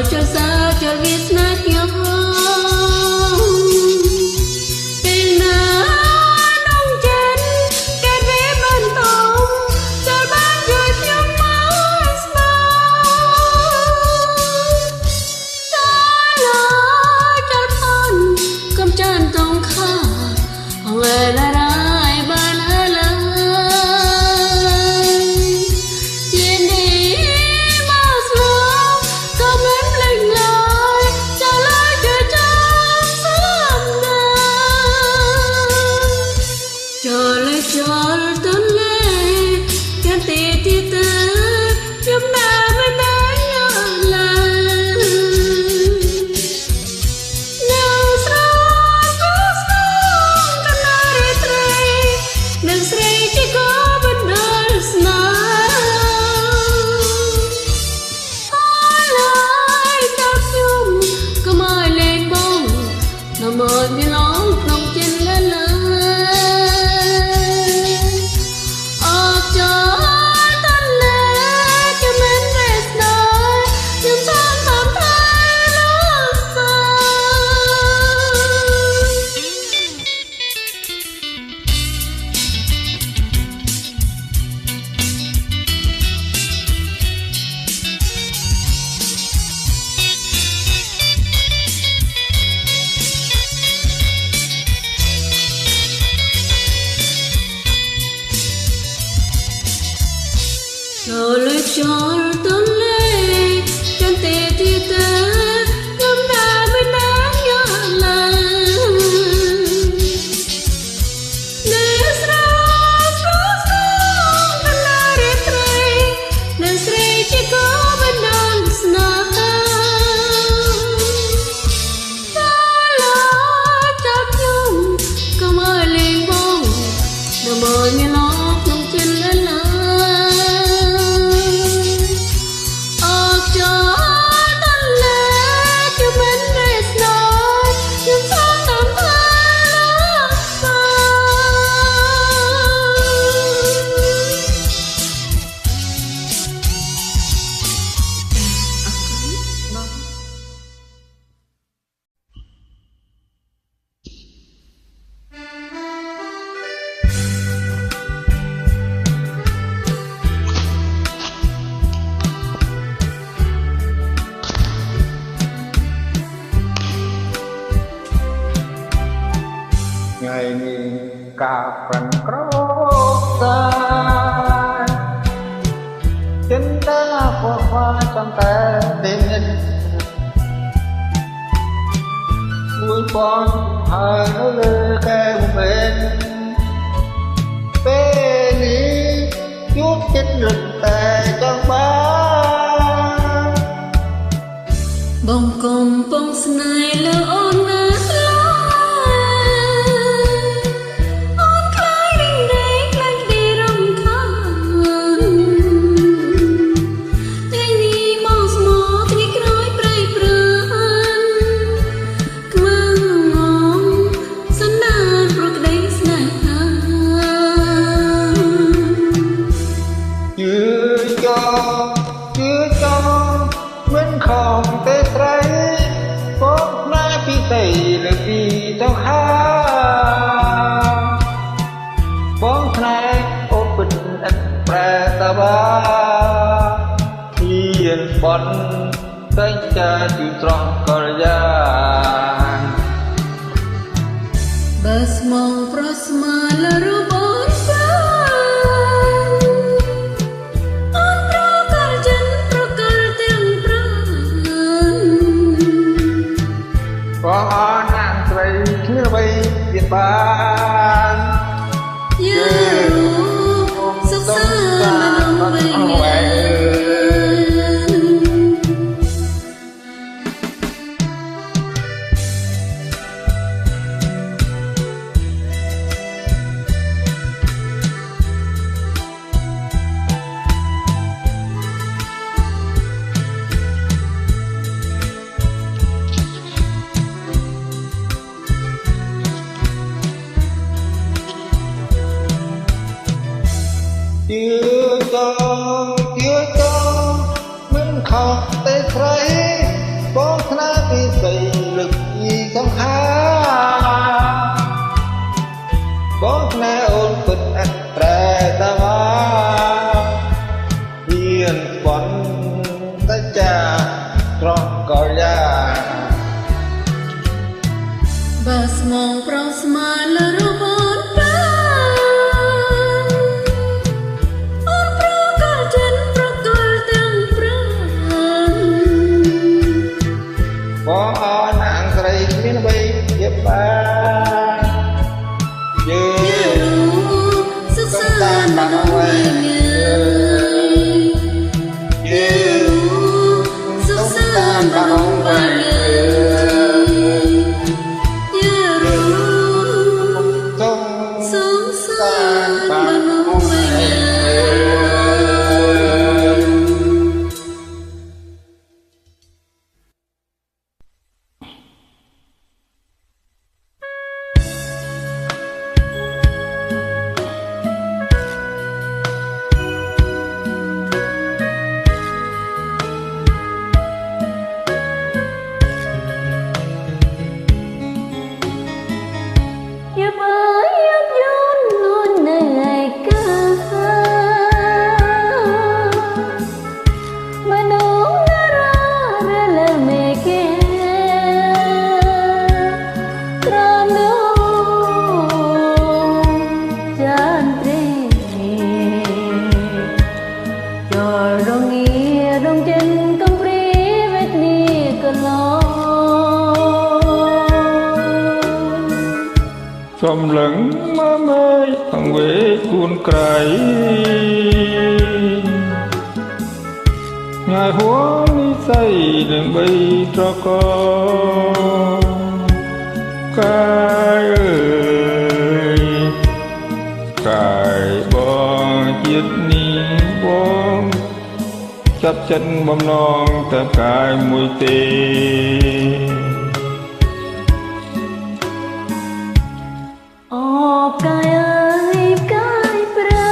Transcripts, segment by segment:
cho xa cho biết nát nhau tình nắng đông trên cái vé bên tông cho ban rồi nhắm mắt cho lỡ cho thân cầm chân tông khá về là đại ban ở lỡ mời mi lón nông trên lên ở cho thân lệ cho mình về đời nhưng sao thầm thay nước cho lấy cho tuấn lê trên tề thi tế ngâm đà bên đáng nhớ lần nên là để thấy nên srei chỉ có bên đang sna chấp nhung cầm ơi lên bông đừng mời mi lót nông trên lên ngày cà phần crop dài chân ta qua hoa trong tay tên nhân mũi con hơi nó lơ kêu bên bên đi chút chết rực tè trong ba bông công bông snai lơ ôn mình không thể thấy có nai bị tẩy là vì tao khá bóng này ô bình anh pra ta ba hiền bón cánh cha chịu tròn cờ gian basmo prasma la robon có nàng vậy chưa bay Việt Nam sức xa mà về chưa cho mình không thể thấy មានបនតាចាត្រង់កលយ៉ាបើស្មងប្រងស្មានលើរបនប្រាអូនប្រកលចិនប្រកលទាំងប្រាបងអរណាងស្រីគ្មានអ្វីជាបានយើងសុខសាន្តបានអើយសុខសាន្តបានអើយសំឡឹងមកមើលអង្វេគួនក្រៃញ៉ាយហួរនិស័យនឹងបីត្រកកាយអើយកាយបងជាតិនេះបងចាប់ចិត្តបំណងតែកាយមួយទេកាយអើយកាយប្រា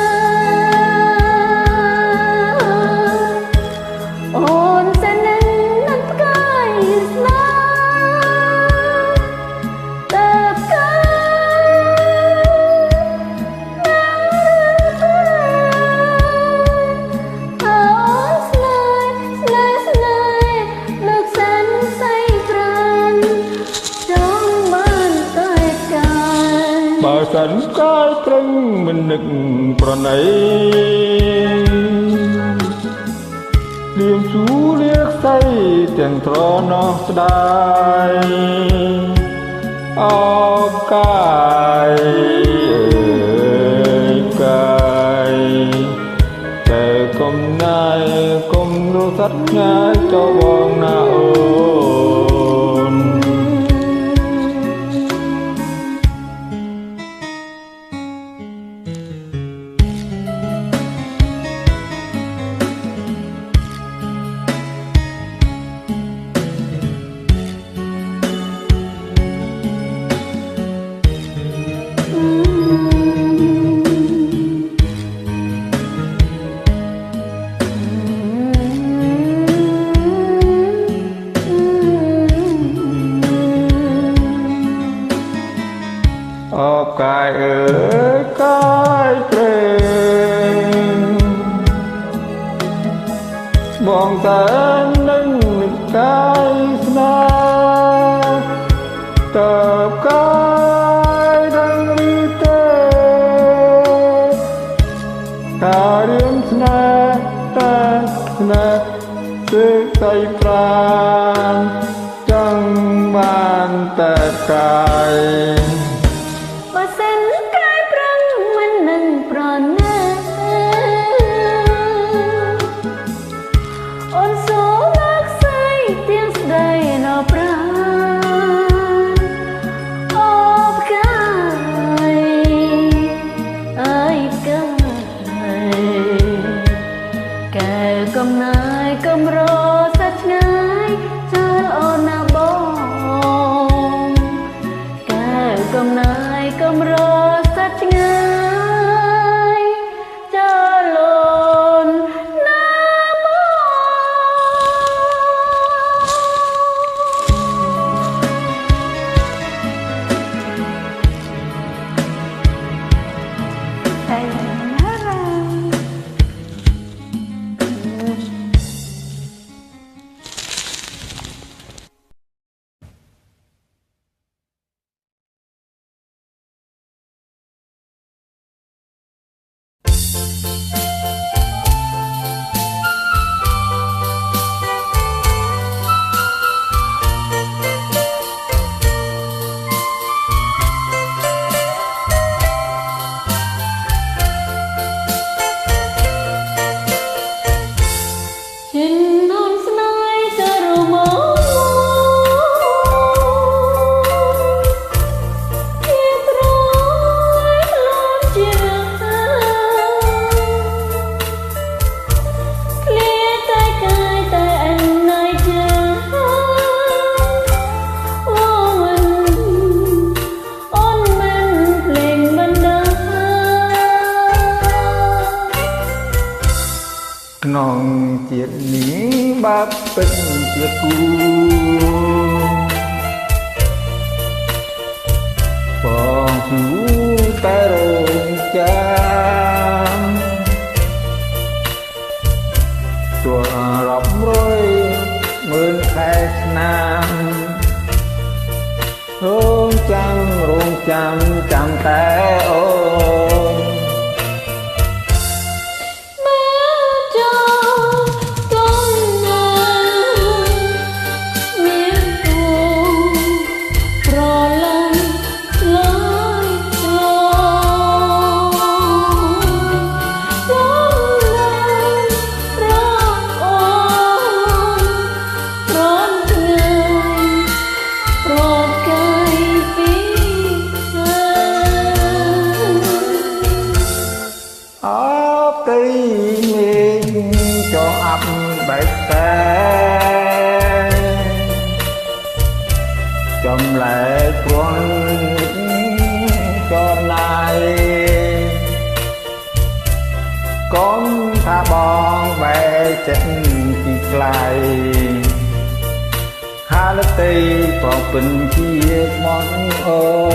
អូនសិននឹងផ្កាយស្នាតើផ្កាណាអូនស្នេហ៍លើកសានសៃប្រានចង់បានតែកាយបើសិនកាយត្រឹងមិននឹកប្រណីលៀមជួលៀកស្័យទាំងត្រណោះស្ដាយអោកាយអើយកាយតែកុំណាយកុំនោះសត្វញ៉ាយចោបងណាអូនអបកាយអើយកាយព្រេងបងតែនឹងកាយស្នាតើកាយដឹងឬទេការរៀនស្នេហ៍តែស្នេហ៍គឺใจប្រាណចង់បានតែកាយបើសិនកាយប្រឹងមិននឹងប្រណែអូនសូមលើកស្័យទៀងស្ដីដល់ប្រាអូផ្កាយអើយកាយកែកំណាយកំរសាច់ឆ្ងាយចាលអូនណាបងកែកំណាយកំរសាច់ឆ្ងាយចាលអូនណាបង Trên non snai ta rô mơ Hiếp rối lon chừng Clear tay cài tay anh này chờ Ô mình ôn mình lên bên đó non chiết ní bác tích chiết cu bong chú ta rừng cham chùa rộng rối mơn khai nam rung chăm chăm té ôm cho ấp bạch xe chồng lại con cho này con tha bong bè chân kỳ lại hà lê tây bỏ bình chia món ô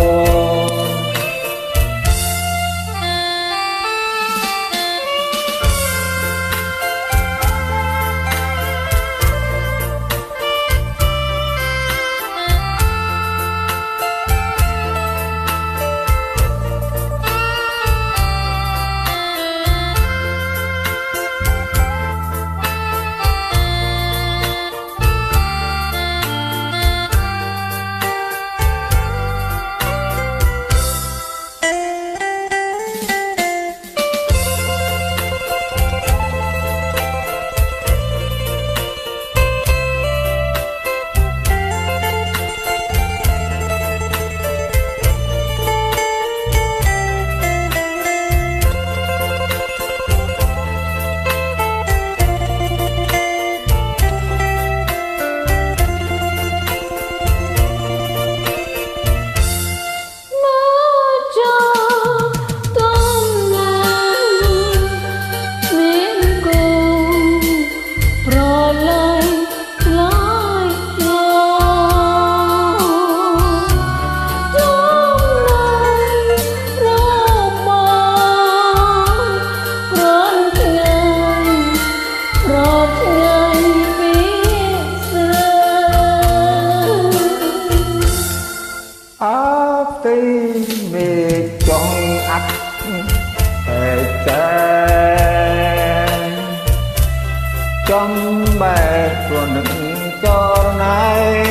trong bè của đừng cho này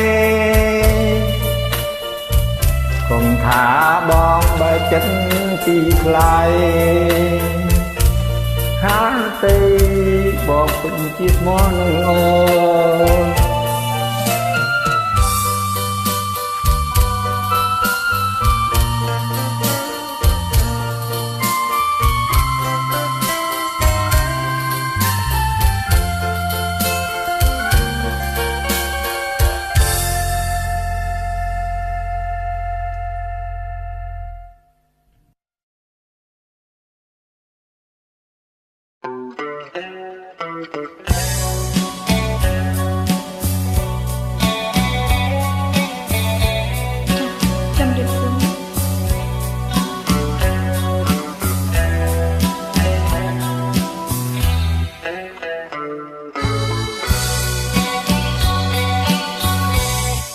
không thả bom bè chân kỳ lại hát tây bỏ tình chiếc món ngon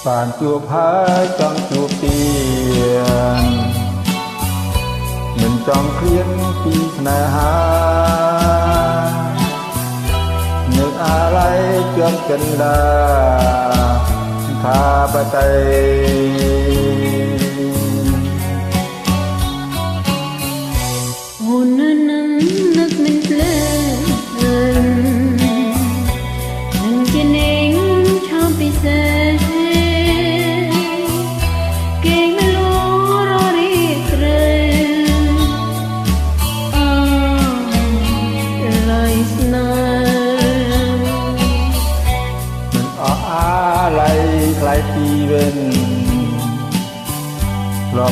bàn chuộc hai trong chuộc tiền mình trong khiên khi nè ha nước a lấy chân chân đà tha ba tay hồn nâng nước mình lên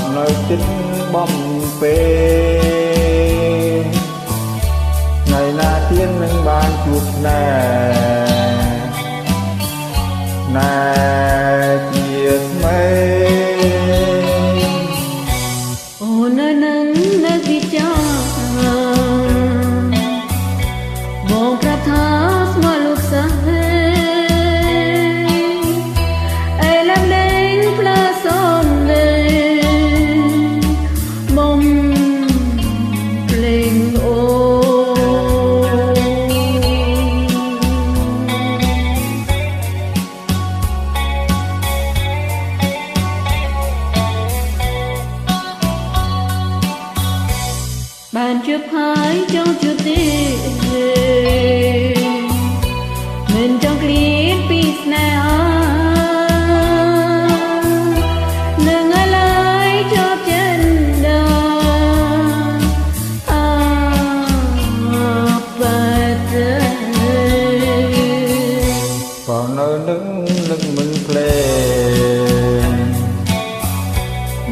ប់នៅចិត្តបំពេថ្ងៃណាទៀននឹងបានជួបស្នេហ៍ណែជាស្មេអូននឹងនៅពីចាបងប្រថាស្មោះលោកសាហេអេឡាំដេងផ្លាសំលេបំភ្លេងអូបានជួបហើយចង់ជួបទេមិនចង់ឃ្លាតពីស្នេហានឹងឲ្យឡើយជាប់ចិនដាបែតក៏នៅនឹងមិនភ្លេង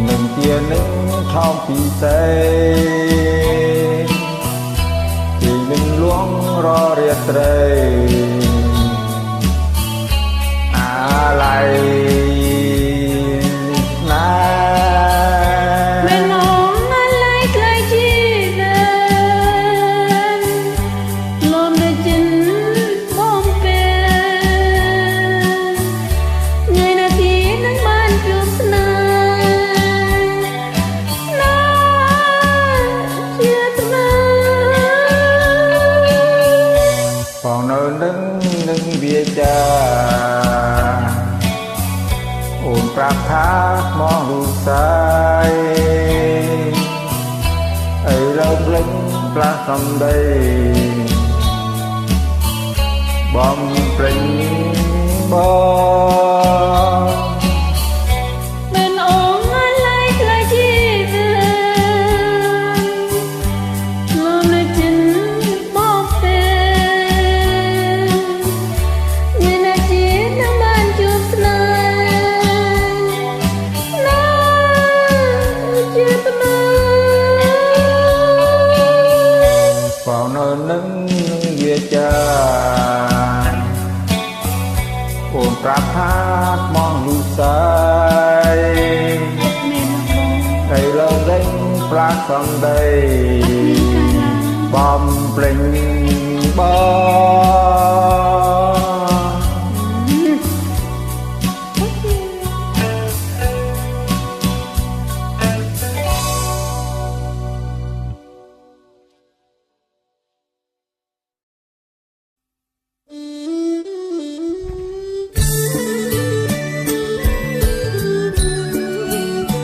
នឹងជានឹងថោកពិសេសពីនឹងលួងររាត្រីអាឡ័យណាមិនអងអាឡ័យខ្លៃជីណាលំនៅចិនបំពេថ្ងៃណាទីនឹងបានជួបស្នេហ៍ណាជាថ្មីបងនៅនឹងវាចាអូនប្រាប់ថាមករូបស្រីអីលើកលេងផ្លាស់សំដីបំព្រិញបងមិនអងអាឡ័យខ្លៃជីវិតលំនៅចិនបំពេថ្ងៃណាជានឹងបានជួបស្នេហ៍ណាជាថ្មី បងនៅនឹងវាចាអូនប្រាប់ថាមករូបស្រីអីលើកលេងផ្លាស់សំដីបំព្លេងបង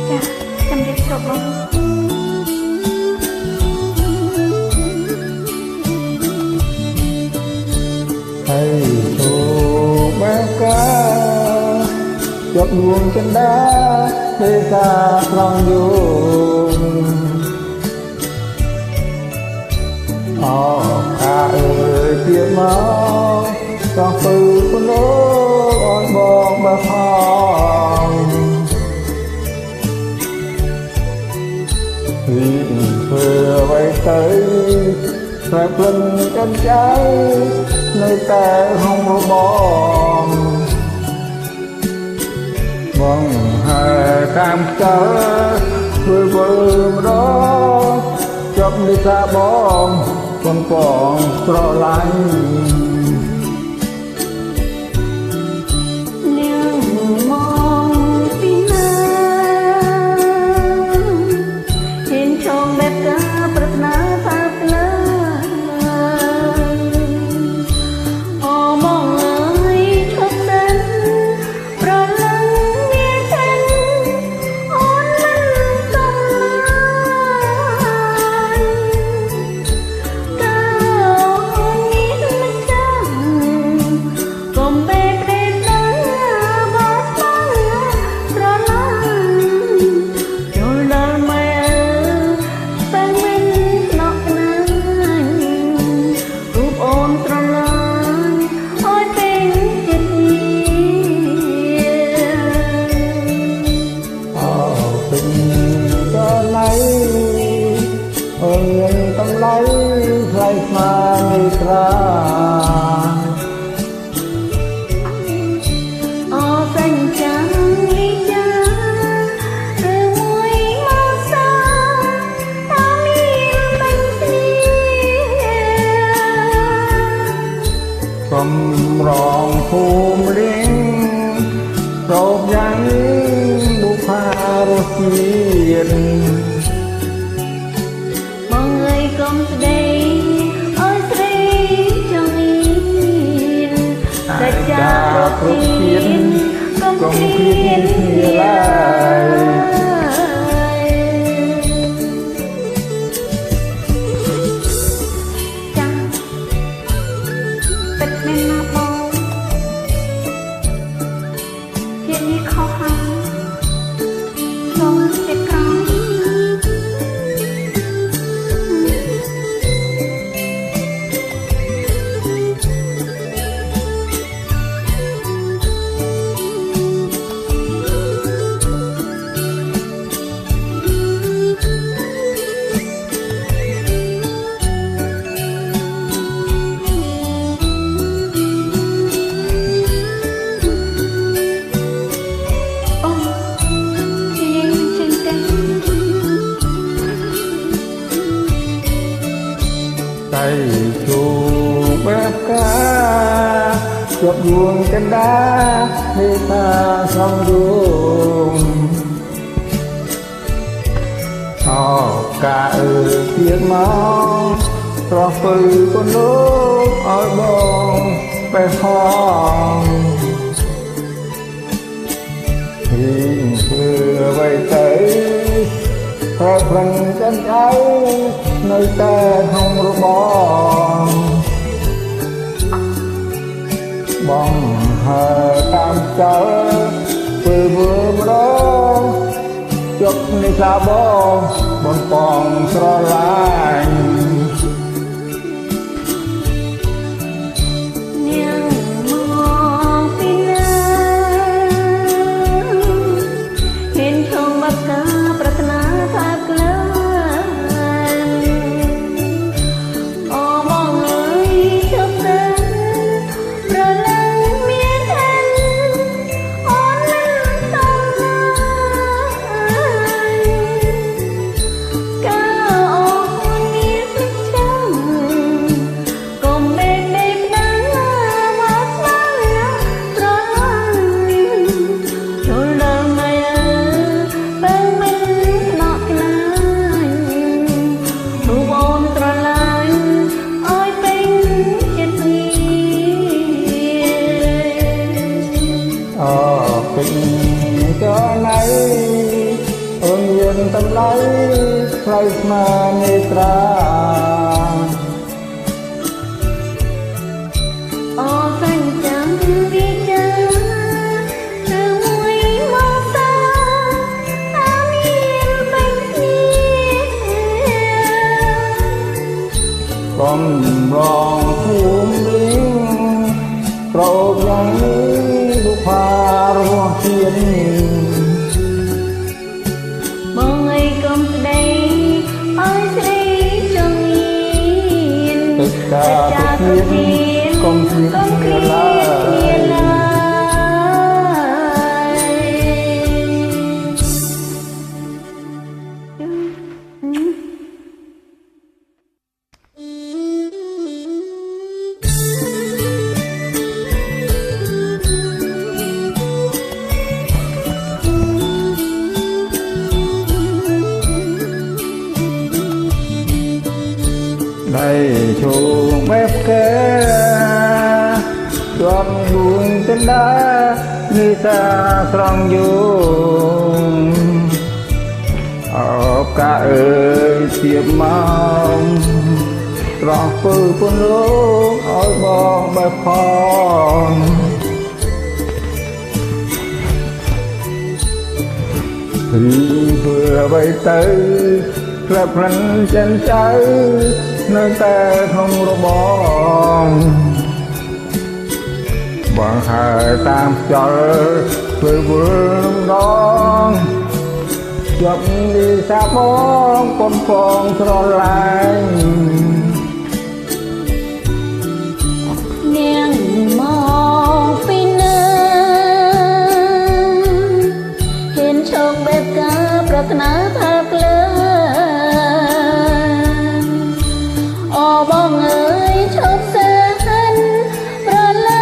ចាសម្រាប់ចប់បងហើយទូបែកកាយកដួងចិន្តាទេសាត្រង់យងអខាអើយទៀតមកต้องปืนปนโลกอ่อนบอกแบบพองที่เพื่อไว้เตยแต่เพลินกันใจในแต่ห้องบอมมองหาตามเจอเพื่อเบิ่มรอจบในตาบอมคนปองตรอไหลมองปีหน้าเห็นชมแบบกาปรารถนาภาพลาอมองเอ่ยชมนั้นเพราะหลังเมียฉันอ่อนมันต้องลายก้าวนี้ไม่ใช่ รองภูมิลิงโปรดยังบุพารสีបងអើយកុំស្ដីអើយស្រីចង់មានតែចាគ្រប់ទៀតកុំគ្រៀនគ្នាឡើយចាពិតមែនណាបងជានេះខុសហើយសូមជាក្រោយใจชูแบบกาจบดวงกันดาให้ตาสองดวงออกกาเพียงมองรอฝืนคนลูกอ้อยบองไปห้องทิ้งเพื่อไว้ใจเพราะพลันจันใจในแต่ห้องระบองบ้องหาตามเจอเพื่อเบื่อร้องจบในสาบองบนปองสลายเป็นเจ้าไหนเอิงเย็นตำไหลใครมาในตราអសាញ់ចាំវិចារឿងមួយមកសាអាមានបែកគ្នាកុំរងភូមិលីងប្រោបយ៉ាងនេះបុផារស់ទៀតបងអើយកុំស្ដីអើយស្រីចង់មានតែចាទៅទៀតកុំគ្រៀនគ្នាឡើយได้ชูแบบแกจวบบุญเป็นดานิสาสรองอยู่ออกกะเสียบมองรอปืนปนลูกอ้อยบองแบบพองที่เพื่อใบเตยกระพลันจันใจnơiแต่thôngระบองบางหายตามจอเพื่อเบื่อร้องจบดีสาบองปนฟองสลายเนียงมองปีนึงเห็นโชคแบบกาปรารถนาภาพเลยបងអើយឈប់សិនប្រឡែ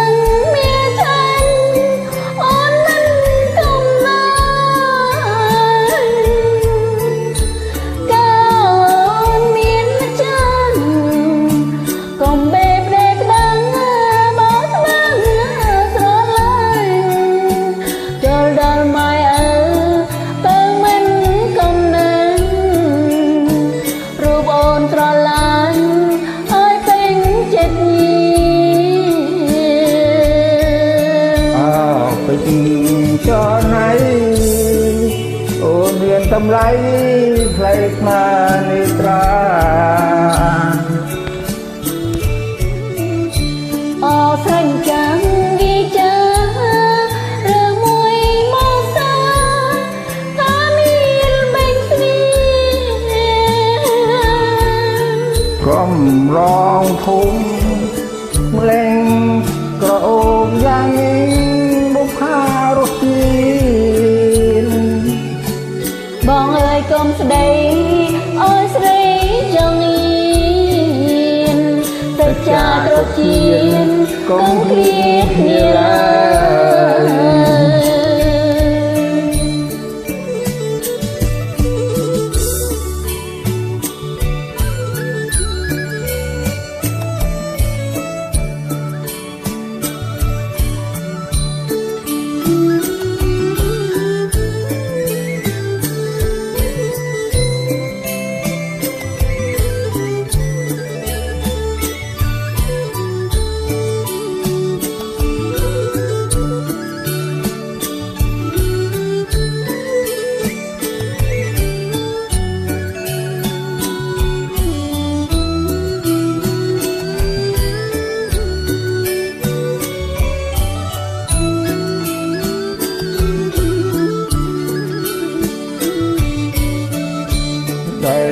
តម្លៃថ្លៃស្មើនេត្រាអស្រញ់ចាំវិចាឬមួយមកសាថាមានបែងស្នីកំរងភូមិម្លេងក្រអូបយ៉ាងនេះបុប្ផារស់ជាតិបងអើយកុំស្ដីអើយស្រីចង់ញៀនសច្ចាគ្រប់ជាតិកុំឃ្លាតគ្នាឡើ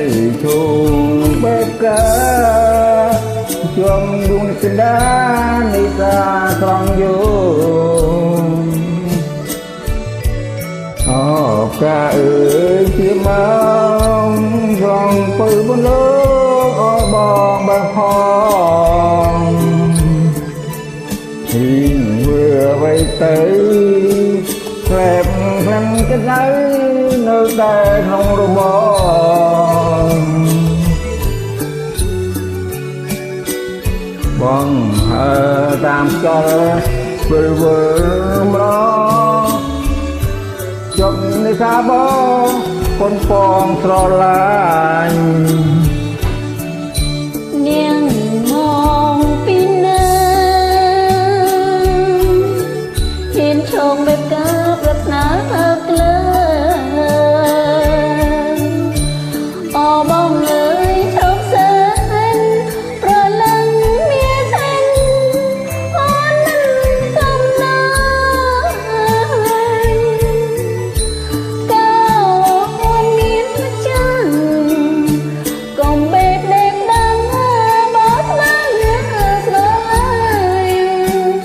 យជុំបែបកាជុំដួងសិនដានៃសាត្រង់យោអូកាអើយជាមករងពើបលោកអបងបងផងហ៊ីងវាໄວទៅក្លែបខ្លាំងកដៅនៅតែក្នុងរបបងហើតាមចលវិលវិលម្ដងជប់នៃសាបងកូនពងស្រឡាញ់នាងមកពីណាហ៊ានឈងបែបកាប្រាថ្នាទៅក្លើអបងអើយឈប់សិនប្រឡឹងមានសិនអូននឹងកំណាញកោអូនមានចាំកុំបេកដេកដឹងបោះស្មាស្នេហ៍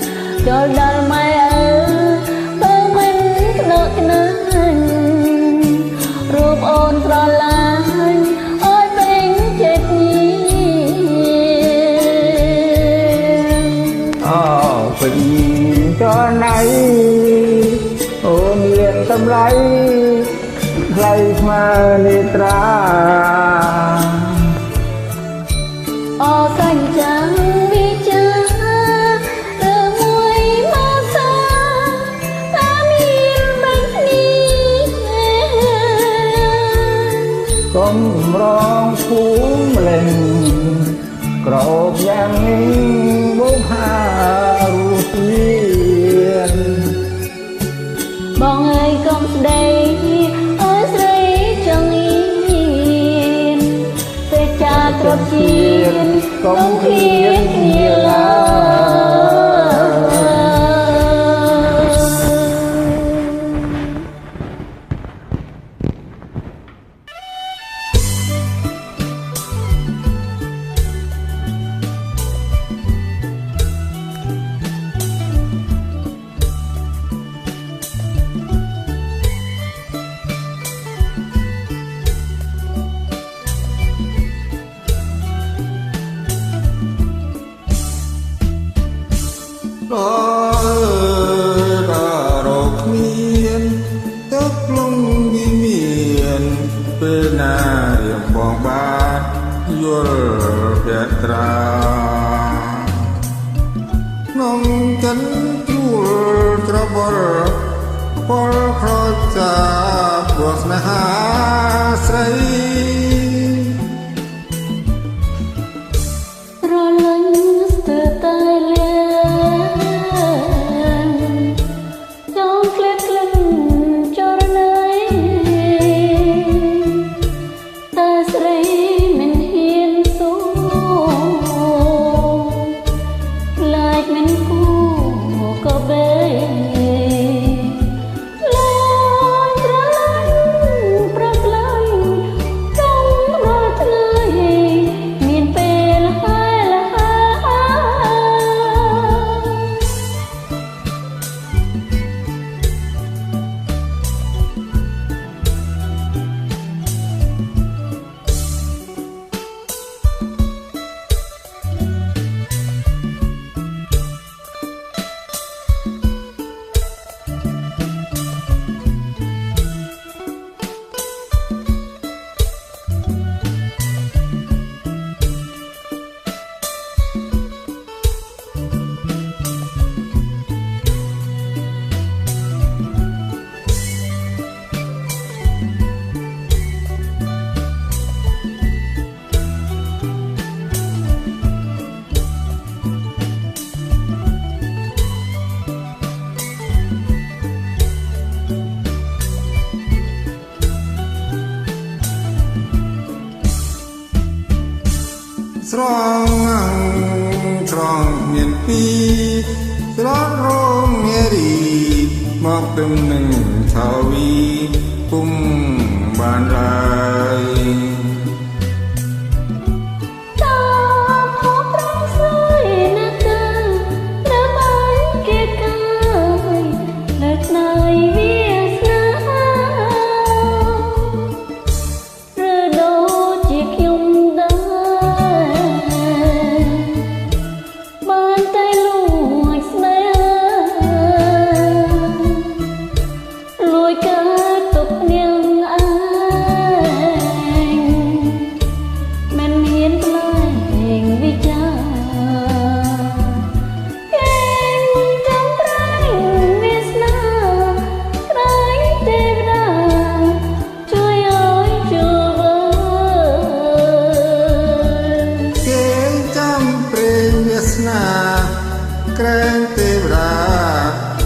ចូលដល់ម៉ែអើបើមិនក្តកក្នាញរូបអូនស្រឡាញ់អើយពេញចិត្តញៀនអើពេញចរណៃអូនមានតម្លៃថ្លៃស្មើនេត្រាអសាញ់ចាំវិចាឬមួយមកសាថាមានបែងស្នីកុំរងភូមិម្លេងក្រអូបយ៉ាងនេះបុប្ផារស់ជាតិបងអើយកុំស្ដីអើយស្រីចង់ញៀនសេចក្ដីគ្រប់ជាតិកុំឃ្លាតគ្នាឡើរកគ្មានទឹកលងវិមានពេលណារៀងបងបាទយល់ភត្រាក្នុងចិនជួលច្របល់ពលខោចាព្រោះស្នេហាស្រីស្រឡាញ់ស្ទើរតែលៀចង់ក្លែកក្លែងចរណៃ ស្រងស្រងមានពីស្រងរងនារីមកទំនឹងថាវីពុំបានឡើយក្រែងទេវតា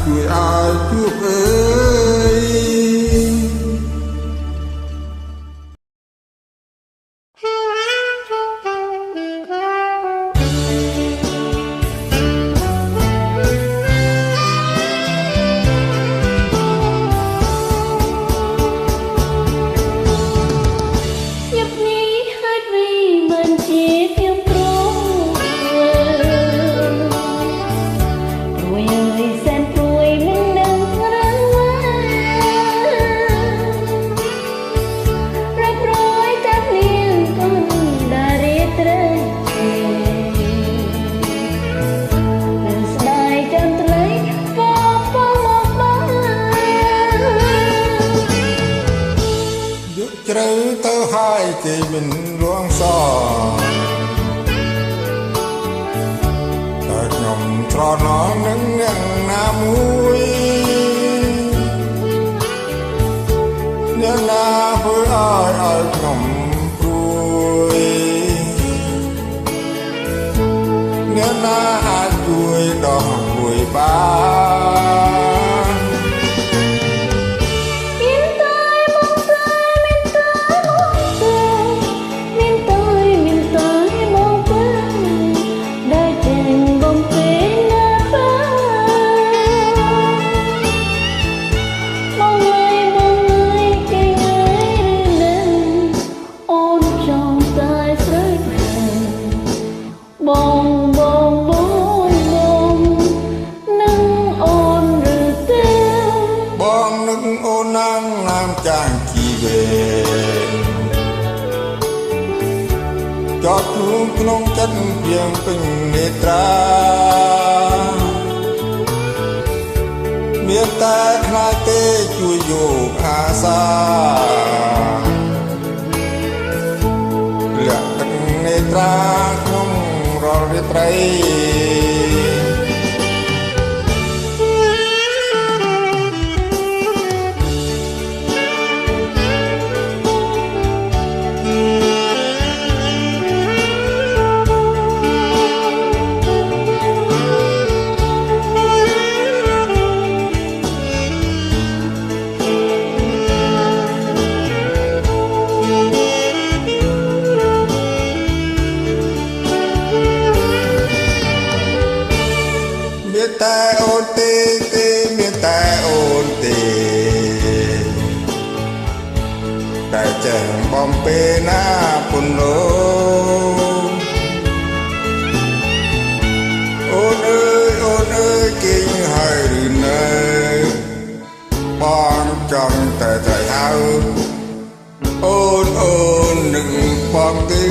ជួយឲ្យជួបអើយជ្រៅទៅហើយគេមិនលួងសតែខ្ញុំត្រណងនឹងអ្នកណាមួយអ្នកណាធ្វើឲ្យខ្ញុំព្រួយអ្នកណាអាចជួយដោះមួយបានអូនណាងណាមចាងជីវេចតជួងក្នុងចិត្តៀងពេញនេត្រាមានតែខ្លាចទេជួយយកអាសាលាក់ទឹកនេត្រាក្នុងរាល់រាត្រីមានតែអូនទេមានតែអូនទេតែចេះបំពេណាពុនលោអូនអើយគេងហើយឬនៅបងចង់តែត្រៃហៅអូននឹងបងទេ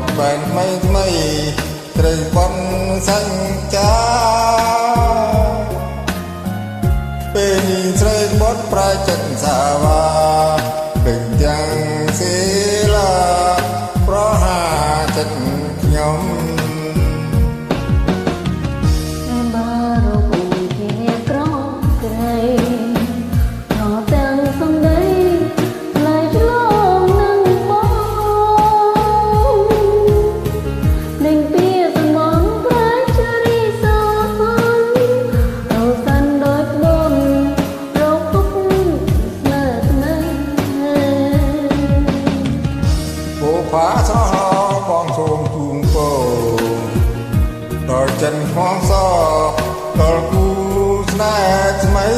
ត់បែនថ្មីត្រូវបន់សញ្ចាពេលនេះស្រីបត់ប្រែចិត្តសាវាពេញទាំងសិលាប្រហាចិត្តខ្ញុំបារោគជាក្រក្រៃរកទាំងសំដីផ្លែឆ្លងនឹងបងនឹងពីសំងប្រែជរីសោរសាន់ដោយបនរកពុកស្នេហ៍ស្នេហ៍ពោផាស្រហបងសូមជូនពរដល់ចិនខ្វងសដល់គូស្នេហ៍ថ្មី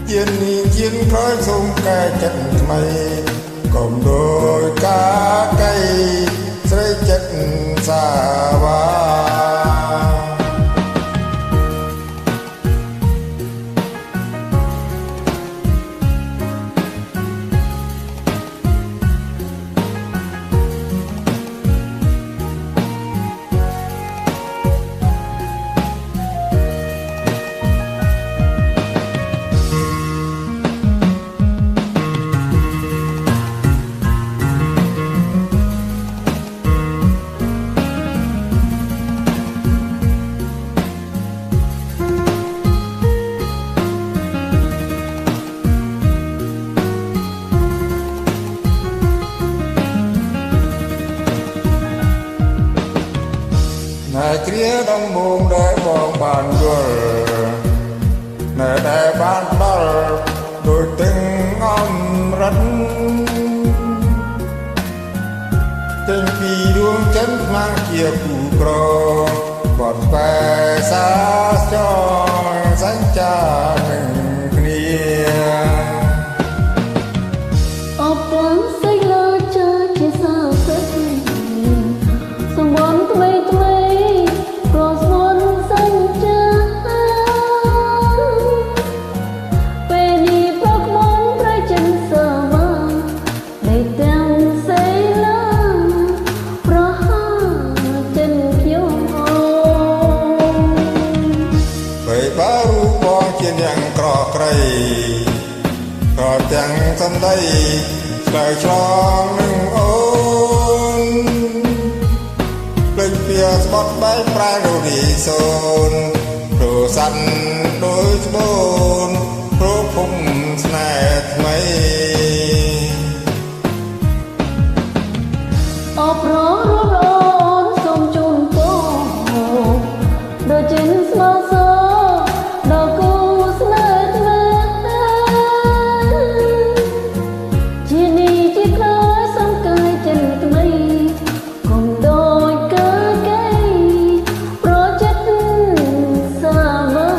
ជានេះជាក្រោយសូមកែចិត្តថ្មីកុំដោយការកៃស្រីចិត្តសាវាណែគ្រាដំបូងដែលបងបានយល់ណែដែលបានដល់ដោយទាំងអំរិតចេញពីដួងចិនខ្លាំងជាគូក្របត់ស្វែសាចរសញ្ចានឹងគ្នាអបពងសេចលើជាសាសិទ្ធិសំបនថ្មីក៏ស្មន់សញ្ចាពេលនេះប្រកមនប្រចិនសមាได้ទាំងសេលាប្រហាចិនខ្ញុំបីបារូបបងជាអ្នកក្រក្រៃក៏ទាំងសំដីឆ្លើយឆ្លងនឹងអូនពេញពីស្បត់បែកប្រែររីសូនព្រោះសាន់ដោយស្បូនព្រោះភុំស្នេហ៍ថ្មីអបររអូនសូមជូនពរដូចចិនស្មោសដល់គូស្នេហ៍ថ្មីជានេះជាក្រោយសូមកាយចិនថ្មីកុំដូចកើកែប្រចិត្តសាមា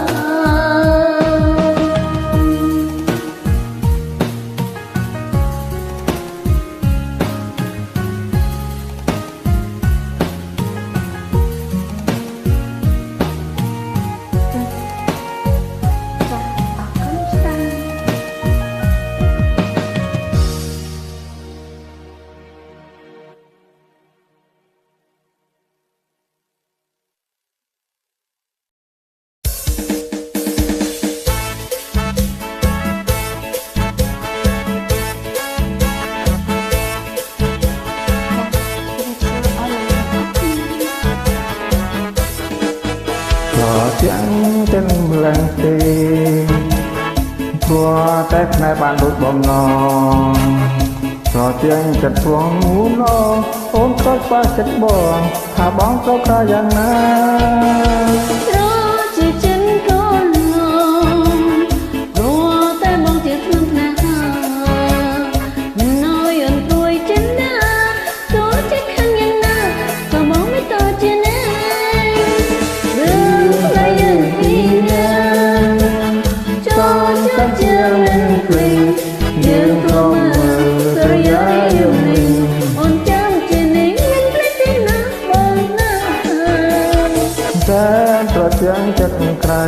ទាំងទាំងឡើងទេព្រោះតែផ្នែកបានដូចបំណងព្រោះទាំងចិត្តព្រងងូណអូនក៏ស្គាល់ចិត្តបងថាបងក៏ក្រយ៉ាងណារជាចិនកូនព្រោះតែបងជាក្នុងផ្នែកមិនน้อยអន់ព្រួយចិនណាទោះចិត្តខាងយ៉ាងណាក៏បងមិនតជាណារឿងស្ដីយើងពីណាចូលចិត្តជាមិនព្រៃយើងក៏មើលសរយាយយំនេះអូនចាំជានេះមិនព្រៃទេណាបងណាតែប្រទាំងចិត្តក្រៃ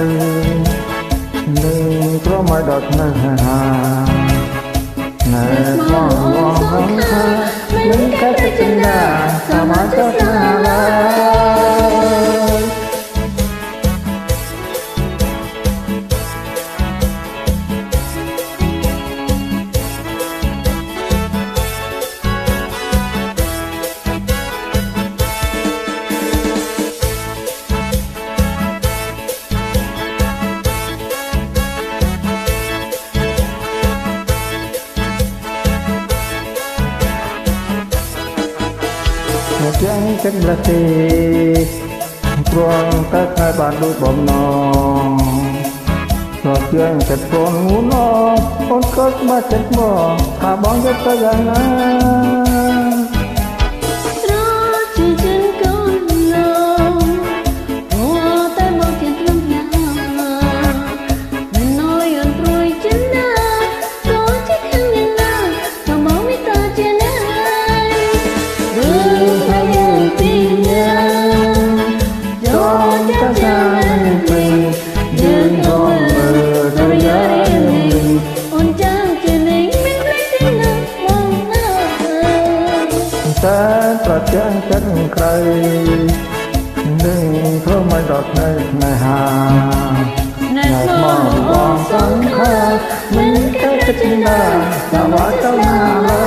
នឹងព្រមឲ្យដល់ថ្នាក់ហាណែបងហងថា មិនកាត់ចិន្តាសមត្ថសាលាមកយ៉ាងចិត្តម្លេះទេព្រោះតែតែបានដូចបំណងមកយ៉ាងចិត្តព្រមងូនអូនក៏ស្មាច់ចិត្តមកថាបងយកទៅយ៉ាងណាតែប្រចាំចិត្តក្រៃនឹងធ្វើមិនដល់ថ្ងៃស្នេហាណែមកបងសង្ខាមិនកាត់ចិន្តាសមត្ថសាលា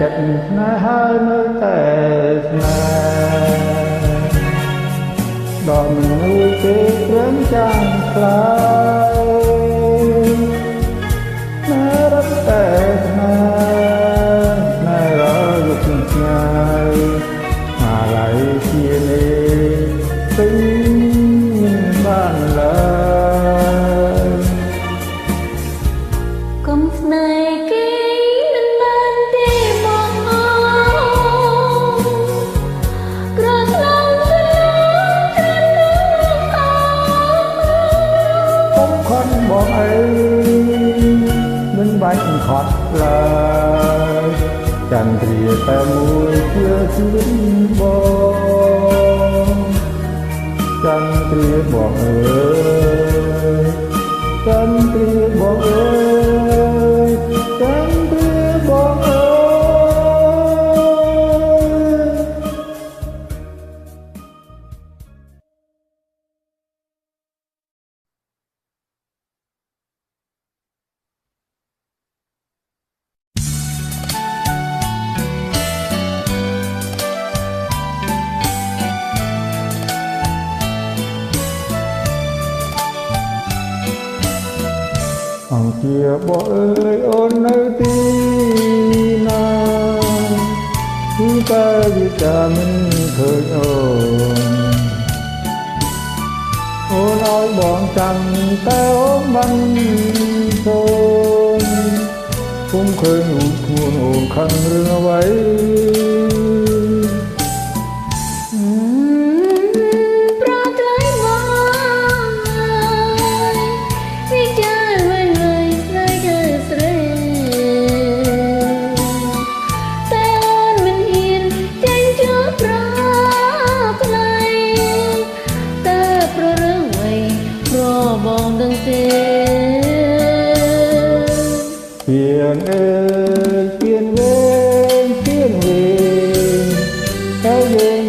ចិត្តស្នេហានៅតែស្នេហ៍ដល់មនុស្សទេព្រមចាំខ្លាយណែរត់តែស្នេហ៍ណែរត់ជាឆ្ងាយអាឡ័យជាលេពេញមិនបានឡើយកុំស្នេហ៍គេបងអីមិនបាច់ខត់ឡើយចន្ទ្រាតែមួយជាជីវិតបងចន្ទ្រាបងអើយចន្ទ្រាបងអើយចន្ទ្រាបងអើយអង្គជាបងអើយអូននៅទីណាគឺតែវិចាមិនឃើញអូនឲ្យបងចាំតែអូនបានសូនគុំឃើញខ្លួនអូនខឹងរឿងអ្វី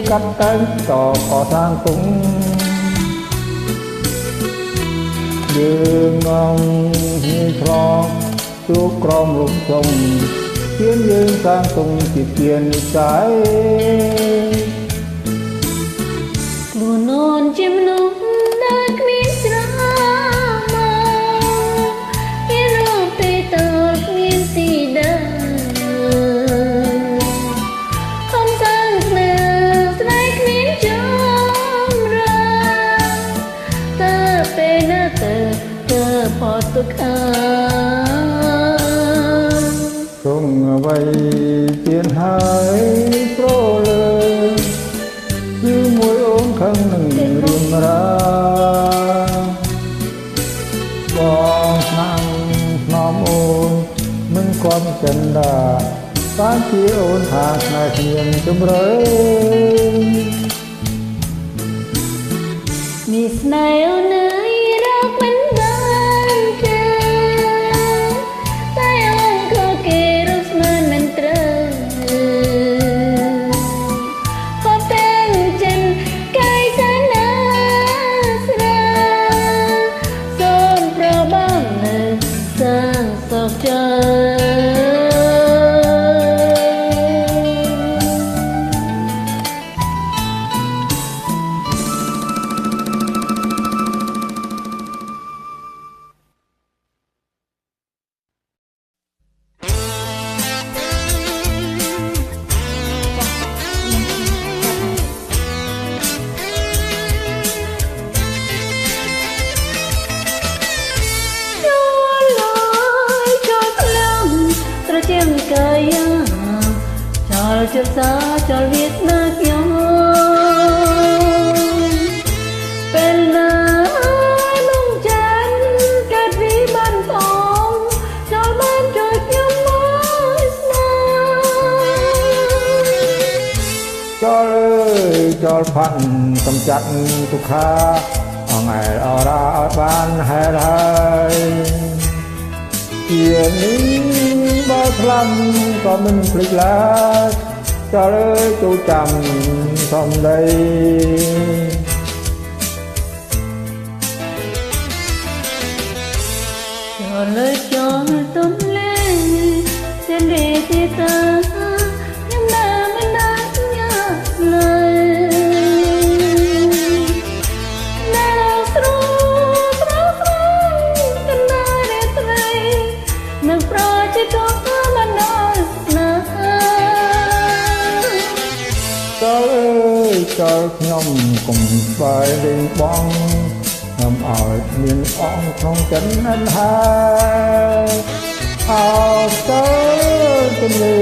កាត់តែងតកសាងទុំយើងងងហ៊ីស្រងជួបក្រមរំសំទៀនយើងសាងទុំជាទៀននិស័យខ្លួនននជាមនុស្សដែលគ្មានស្រាមកមានរូបទេតើគ្មានទីដើរខំសាងស្នេហ៍ស្នេហ៍គ្មានចម្រើតើពេលណាទៅផុតទុក្ខគង់អ្វីទៀនហើយប្រលើគឺមួយអូនខឹងនឹងរឿងរ៉ាវបងឆ្នាំស្នំអូនមិនគាត់ចិនដាបានជាអូនថាស្នេហ៍គ្មានជំរឿមានស្នេហ៍អូននៅរកមិនបានទេតែអូនក៏គេរកស្មានមិនត្រូវក៏ទាំងចិនកាយសនាស្រាសូមប្របងនៅសាងសុខចិត្តជាងកាយចោលចិត្តសាចោលវាសនាខ្ញុំពេលណាលងចានកើតវិបានផងចោលបានជួយខ្ញុំមកស្នាចោលអើយចោលផាត់កំចាត់ទុក្ខាអងឯអរ៉ាអត់បានហេតុហើយជានេះបើខ្លាំងក៏មិនភ្លេចឡើយចោលអើយចូលចាំសំដីចោលលើចោលទុនលេចេនរីទីតាខ្ញុំណាមិនដាច់ញ៉ាំឡើយនឹងប្រជាក៏មិនដល់ណាចោលអើយចោលខ្ញុំកុំស្វាយលេងបងខ្ញុំឲ្យមានអងក្នុងចិនអិនហើយអោចោលទំលេ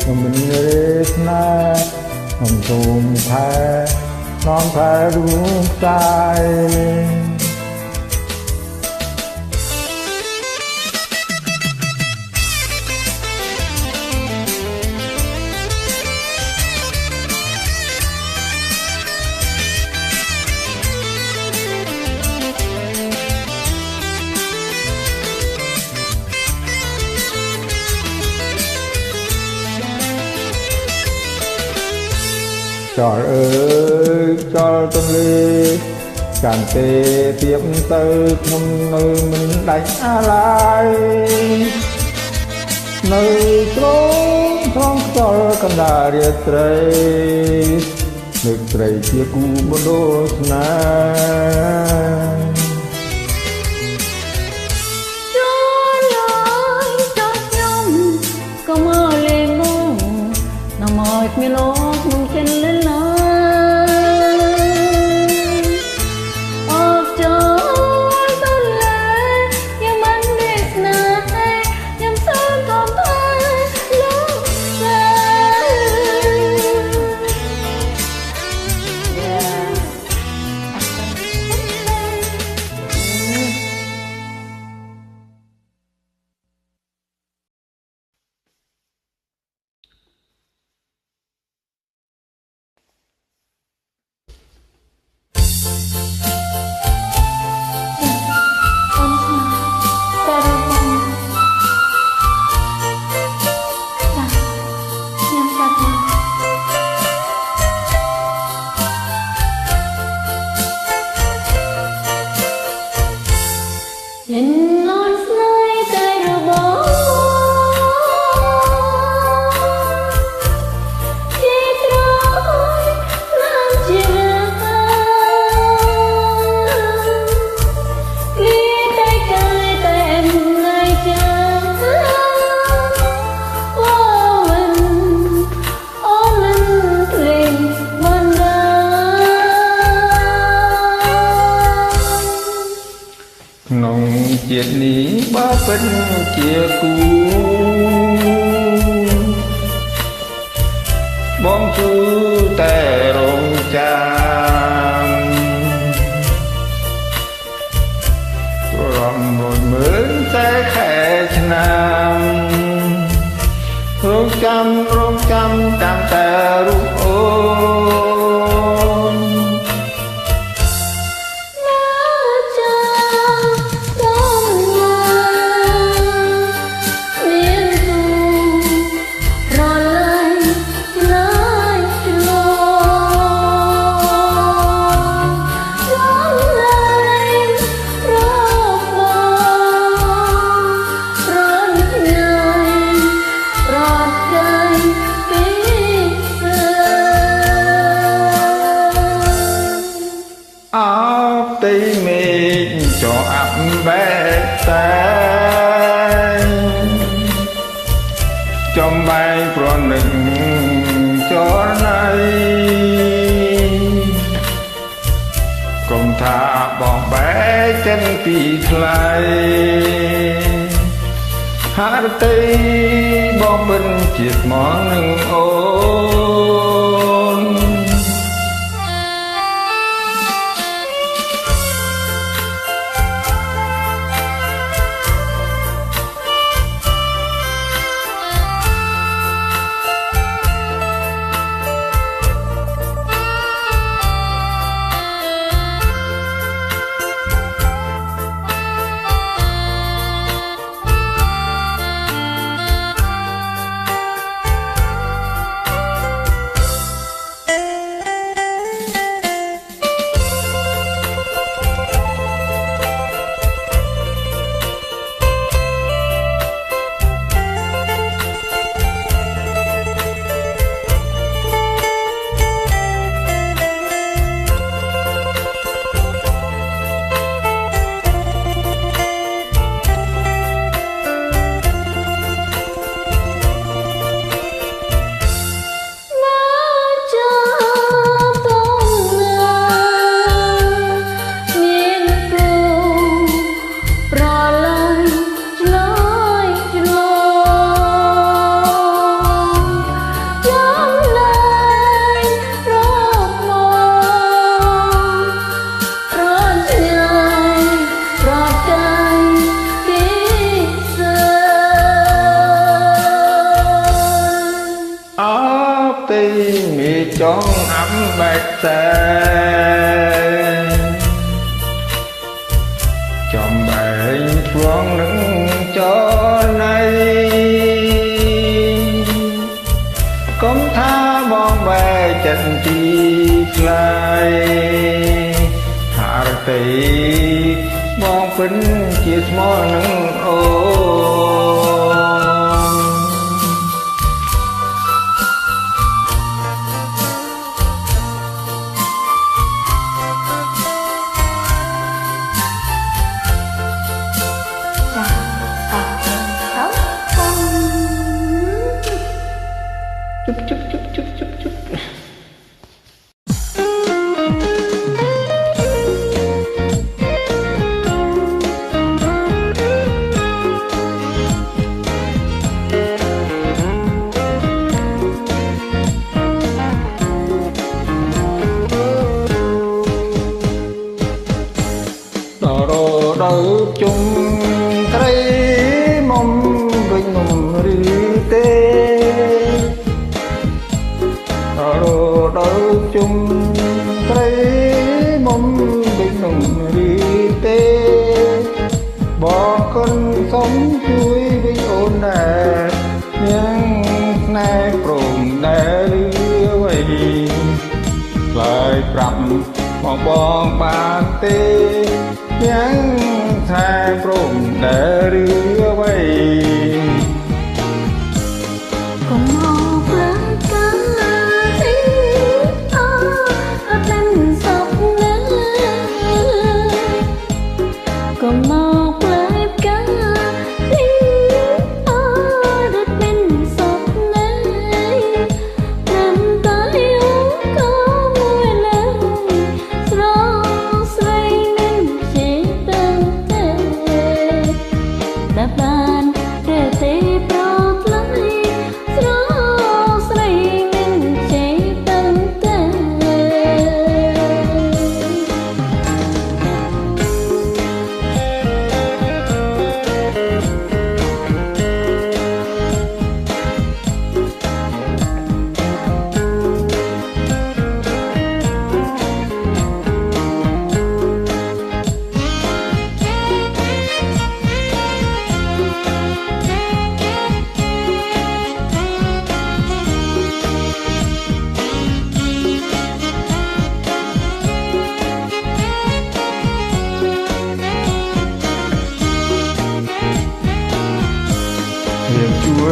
ខ្ញុំមិនរេស្នាខ្ញុំសូមថែនាំថែរួមផ្សាយចោលអើយចោលទន្លេកាន់ទេទៀបទៅខ្ញុំនៅមិនដាច់អាឡាយនៅត្រង់ត្រង់ខ្យល់កណ្ដាលរាត្រីនឹកត្រីជាគូមនោស្នេហ៍ចោលឡើយចោលខ្ញុំក៏មកលេងមកនំឲ្យគ្មានលោកក្នុងចិនលេឡាអបចោលទៅលើខ្ញុំមិនរៀស្នាខ្ញុំសូមកុំអើយលោកសា ជាតិនេះបើពិតជាគូបងគឺតែរងចាំរំរយមើលតែខែឆ្នាំរងចាំតាមតែរូបអូនទីមេឃចោអាប់បែកតែចំបែកប្រនឹកចរណៃកុំថាបងបែកចិនពីថ្លៃហារតីបងបិនជាតិមកនឹងអូនទីមេចង់អាប់បែកតែចំបែកឆ្លងនឹងចរណៃកុំថាបងបែកចិត្តទីថ្លៃហារតីបងពិនជាស្មោះនឹងអូដល់ជុំត្រីមុំវិញមុំឬទេដល់ជុំត្រីមុំវិញមុំឬទេបងគុណសុំជួយវិញអូនដែរញ៉ាំស្នេហ៍ព្រមដែរឬអ្វីខ្លាយប្រាប់មកបងបានទេยังแทนพรมแต่เรือไว้ก็มองเปลือกกาที่เป็นศพนั้นก็มองเปลือกกาที่เป็นศพนั้นน้ำตาอยู่ก็มัวแล้วสร้างใส่นั้นเสียตั้งแต่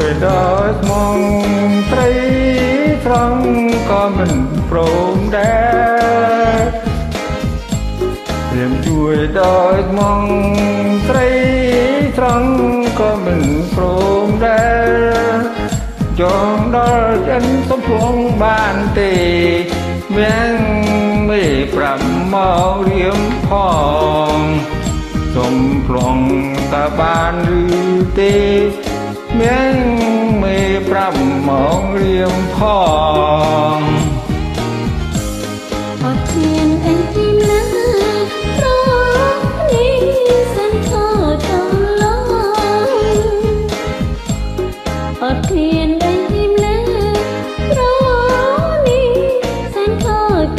ជួយដល់ស្មងត្រីត្រង់ក៏មិនព្រមដែរព្រាមជួយដល់ស្មងត្រីត្រង់ក៏មិនព្រមដែរចងដល់ចិនសំភងបានទេមានមេប្រាំមករៀមផងសុំផ្លងតើបានឬទេមានមេប្រាំមករៀមផងអត់ធានអីទីណាព្រោះនេះសិនខចឡងអត់ធានអីទីណាព្រោះនេះសិនខ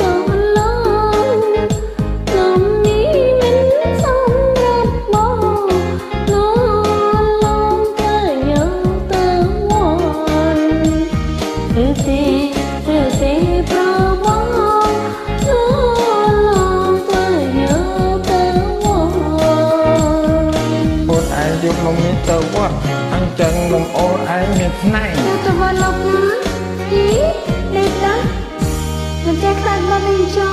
ចឡងលំនេះមិនសម្រាប់មកលងទៅយកទៅវត្តទេប្រវត្តិអូនឯងយកនំនេះទៅវត្តអញ្ចឹងនំអូនឯងមានផ្នែកទៅវត្តលោកទីលេខតាមិនចេះខ្លាចមកវិញចោ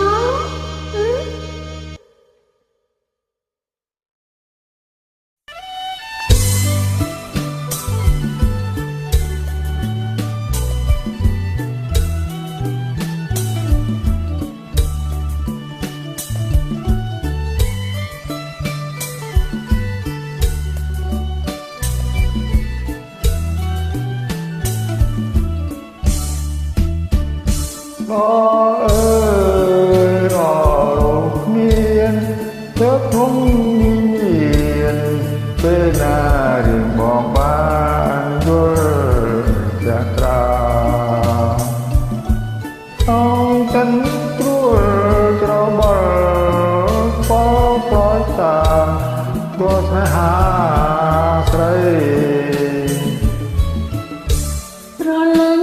អើយរងមានទៅក្នុងមានពេលណារៀងបងបានយល់ចាត្រាអងចិនត្រួលច្របល់ពោប្រយតាព្រោះស្នេហាស្រីប្រលឹង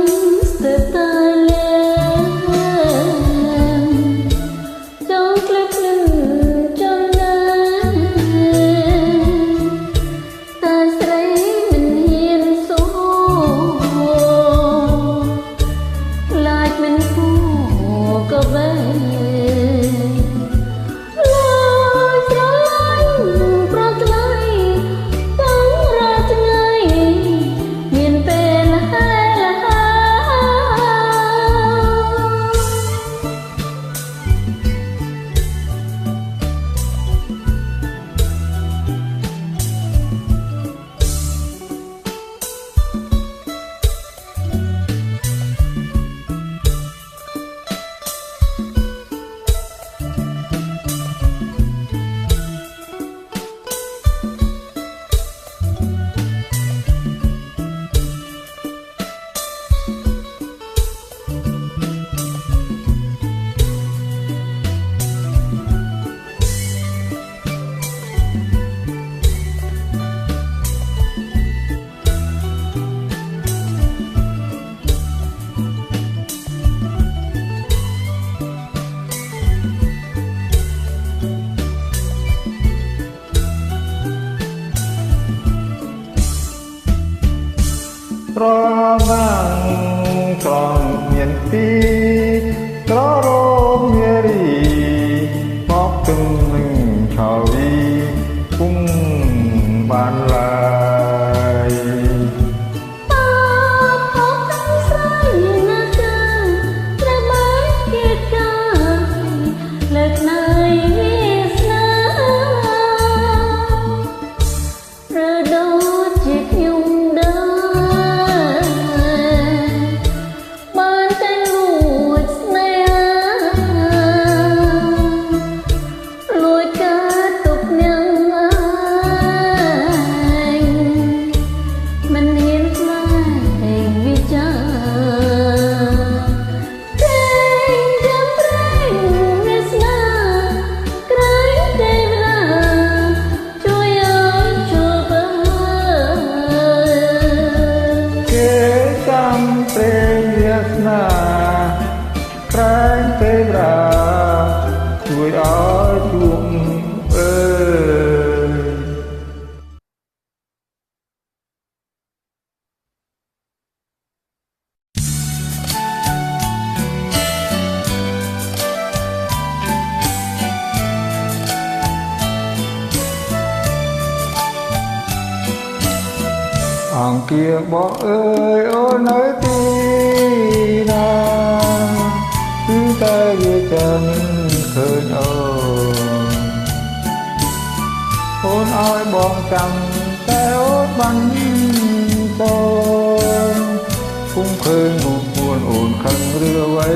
ស្ទើរតែត្រណាងត្រង់មានពីត្ររមមេរីមកទឹងនឹងឆាវីពុំបានឡើយបានតែលួចស្នេហា គៀបងអើយអូននៅទីណាគឺតែវាចាំឃើញអូនឲ្យបងចាំតែអូនបានតពុំឃើញរូបពួនអូនខឹងឬអ្វី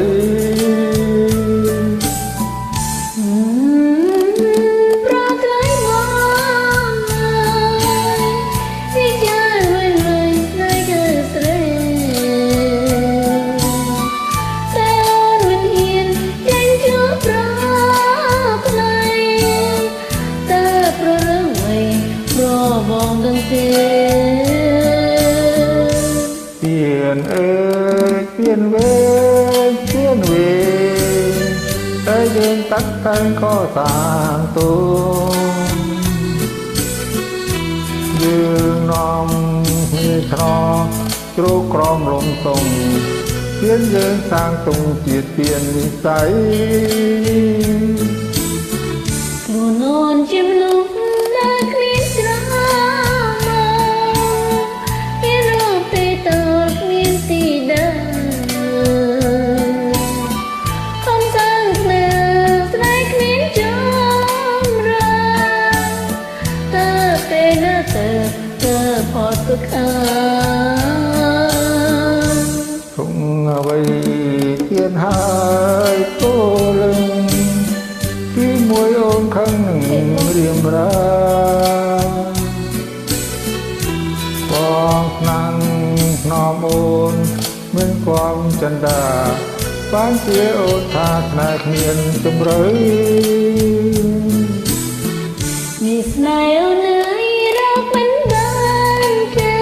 เปลี่ยนเอ่ยเปลี่ยนเวรเปลี่ยนเวรแต่เดินตักกันก็ต่างตัวยืนนอมเฮียชรอโจกรอมลงตรงเปลี่ยนเดินสร้างตรงเจียดเปลี่ยนวิสัยกูนอนจิ้มลุกและคลิ้นตราทุ่งអ្វីទៀនហើយគោលឹងពីមួយអូនខឹងនឹងរៀមរាបងស្នាំនាំអូនមានความចិន្តាបានជាអូនថាស្នេហ៍គ្មានជម្រៅមានស្នេហ៍អូនរកមិនបានទេ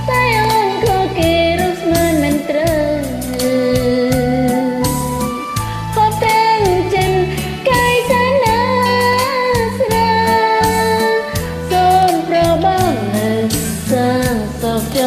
តែអូនក៏គេរកស្មានមិនត្រូវក៏តែងចិនកាយសនាស្រាសូមប្របងនៅសាងសុខใจ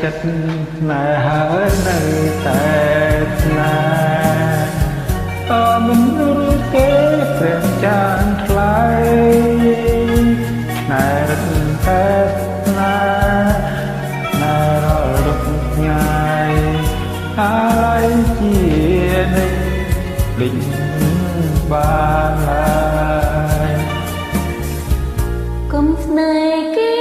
ចិត្តណែហើយនៅតែស្នេហ៍មិនรู้ទេព្រះចានថ្លៃណែរត់តែស្នេហ៍ណែរត់ញ៉ាយហើយជានេះលិចបានឡើយកុំស្នេហ៍គេ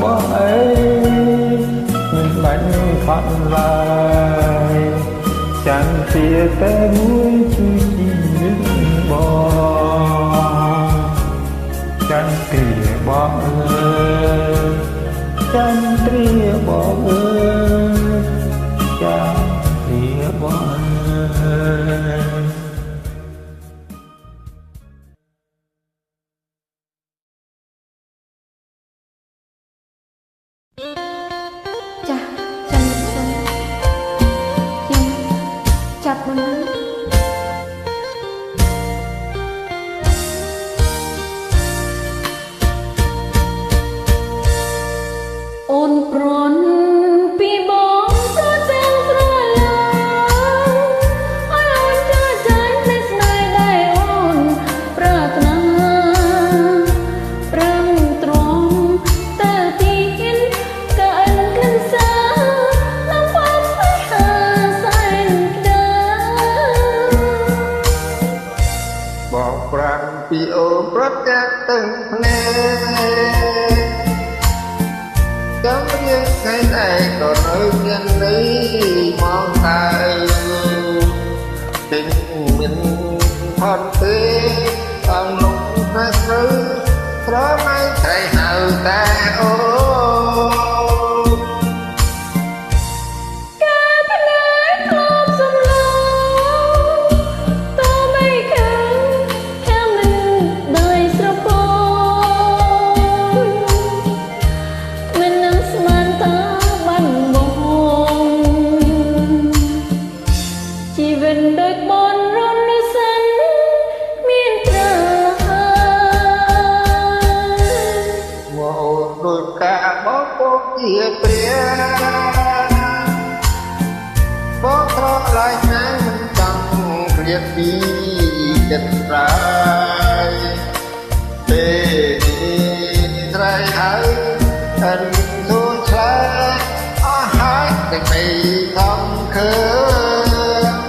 បងអើយមិនបាច់ខត់ឡើយចាំជាតែមួយជួយជីវិតបង បងអើយចាលាបងអើយចាស់ចាំខ្ញុំចាប់មុនណាអូនប្រន់ពីបងប្រទាំងស្រឡាញ់ឲ្យអូនចាចាញ់នៅស្នេហ៍ដែលអូនប្រាថ្នាប្រឹងទ្រាំទៅទីហ៊ានក៏អិនក្លិនសានឹងបងស្នេហាសែនក្តៅบอกปรังពីអូនប្រតែទាំងភ្នែកចាំរៀងថ្ងៃไหนក៏នៅមាននេះមកតែទិញមានផនទេតាមលោកតែត្រូវប្រមៃត្រីហៅតែអូជាព្រះបងត្រឡាញ់ណាស់មិនចង់គ្រៀតពីចិត្តស្រ័យពេលនេះស្រ័យហើយអិនសួរឆ្លើយអស់ហើយតែមិនខំឃើញ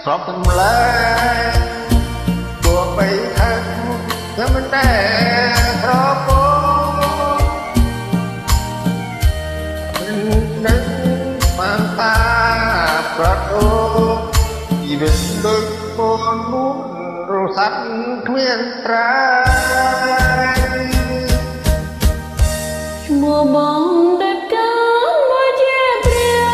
ស្របទាំងម្លែគួរបីខាងតែមិនតែស្រពោនឹងបានតាប្រត់អូជីវិតដូចពននោះរសាត់គ្មានត្រាយឈ្មោះបងដូចកាមកជាព្រះ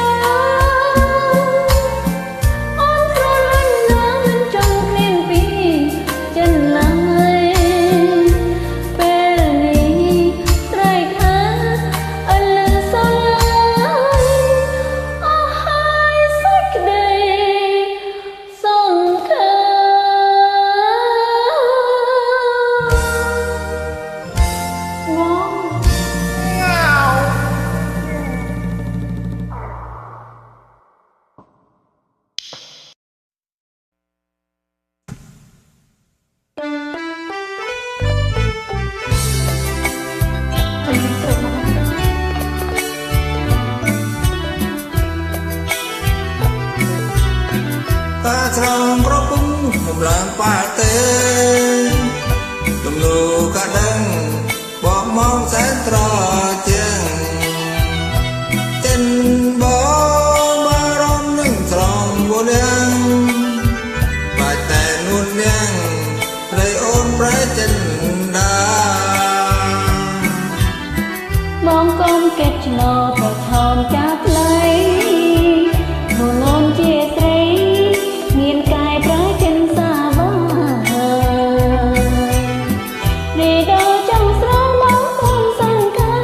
តាស្រងប្រពំកំឡើងប៉ាទេទំនូក៏ដឹងបងមកសែនត្រជាងចិនបងបារម្ភនឹងស្រងវលៀងបាច់តែនួនលៀងព្រៃអូនប្រែចិនដាបងកុំកេតឆ្នោតប្រថមចាប់ផ្លៃមកនំជាស្រីមានកាយប្រចិនសាវារីដូចង់ស្រងមកគុំសង្ខា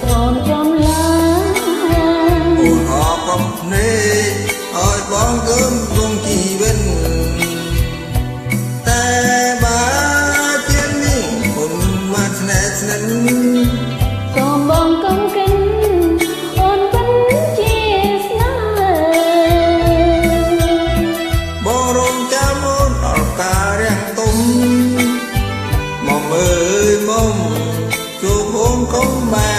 អូនចំឡាអូនអរកំនេះឲ្យបងកើមគង់ជីវិតតែបើជានេះអូនមកស្នេហ៍ស្និទ្ធសូមបងកុំកិនអូនពិនជាស្នេហ៍បងរងចាំអូនដល់ការរាំងទុំមកមើលមកជួបអូនកុំបែ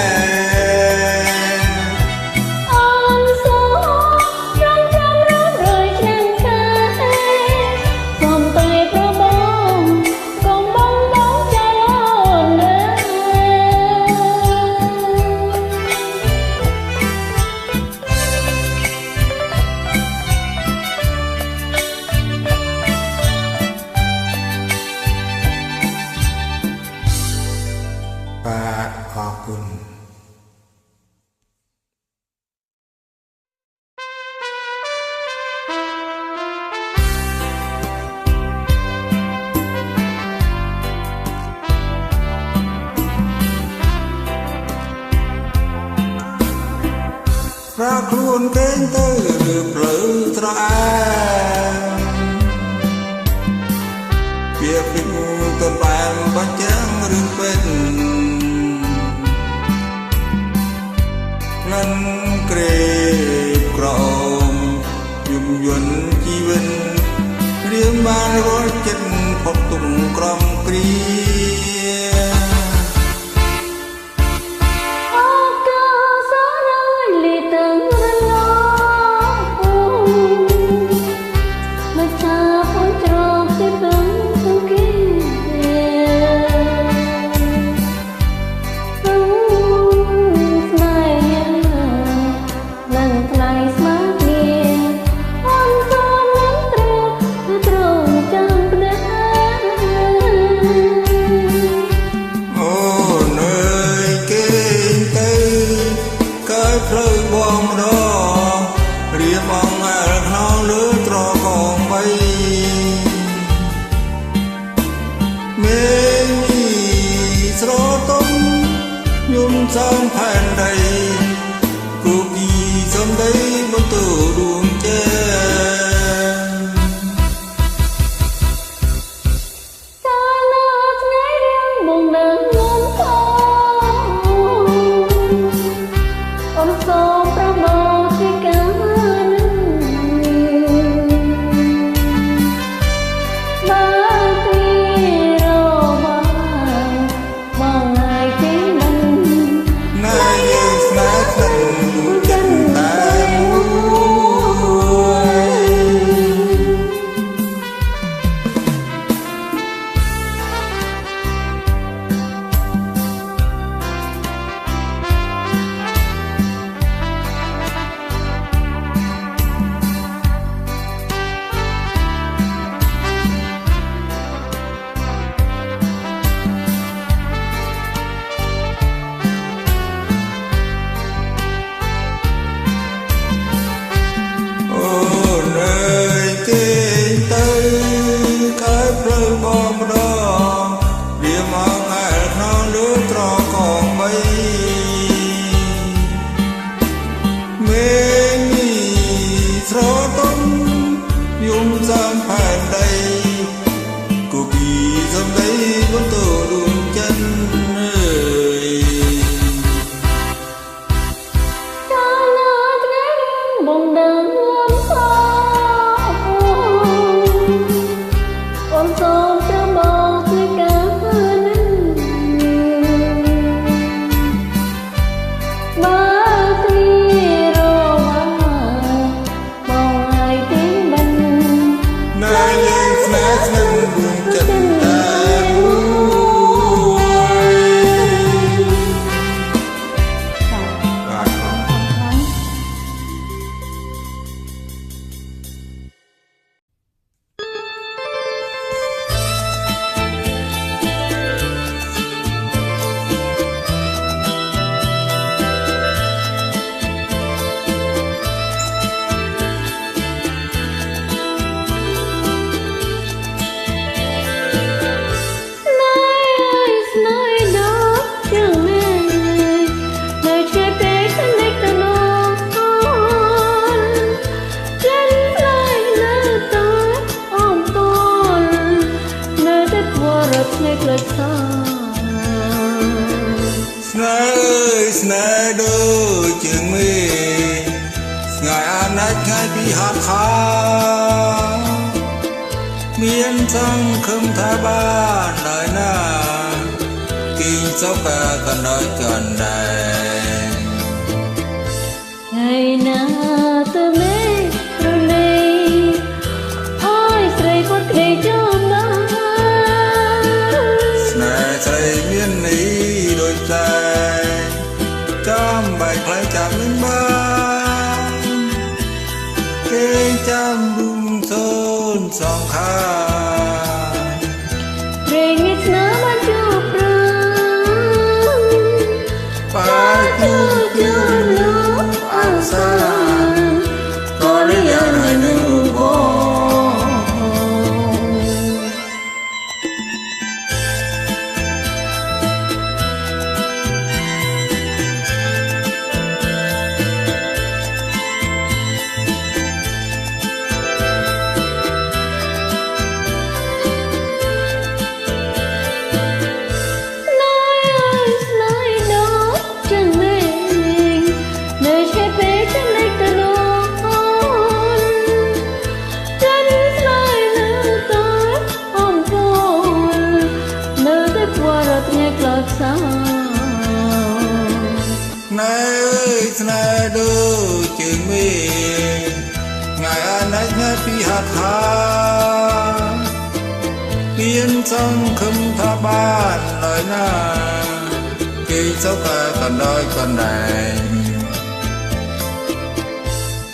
បាទអរគុណប្រខ្លួនកេងទៅឬផ្លូវត្រអាវាពីទៅបានបញ្ចាំងរឿងពេញនឹងក្រេបក្រមយំយន់ជីវិតរៀងបានរលចិត្តផុតទុំក្រំគ្រាផ្លូវបងម្ដងរៀបអងអើខោលើត្រកងបីមេនីស្រទុំយំសំផែនដីគូគីសំដីបន្ទូដួងចេយំសំផែនដីគូគីសំដីបន្ទូដួងចិនអើយកាលណាថ្ងៃបងដឹងអូនសូមចាំបងជួយការនឹងបើទីរវ៉ាបងឲ្យទីមិនណាយើងស្នេហ៍ស្និទ្ធដួងចិត្តតែ đôi trường mi ngày an ách ngay bị hạt khá miền sông không tha ba đời na kinh sóc cả cần nói cần đây ngày nào tôi mới rồi đây ôi say có thể trong đó này say miền ní đôi tay trăm bài khai chạm lên ba cây trăm đung sơn song kha Ringit na mancupra Patujulo asa Korea na nubo này ơi này đôi trường mi ngày an ách ngay bị hạt khá miền sông không tha ban lời na khi sóc cả cần nói cần này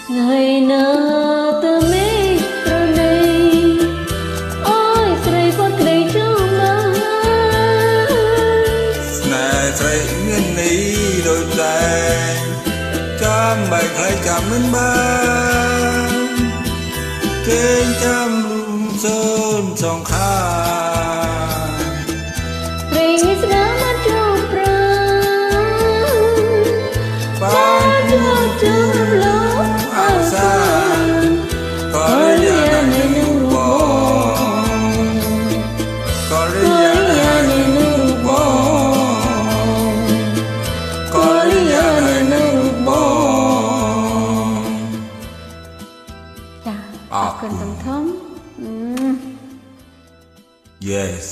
ngày nào tôi mới rồi đây ôi say có thể trong đó này say miền ní đôi tay trăm bài khai chạm lên ba trên trăm lung sơn song kha Ringis na mancupra Patujulo asa Korea na nubo Korea na nubo Korea na nubo ចាអរគុណសំធំ yes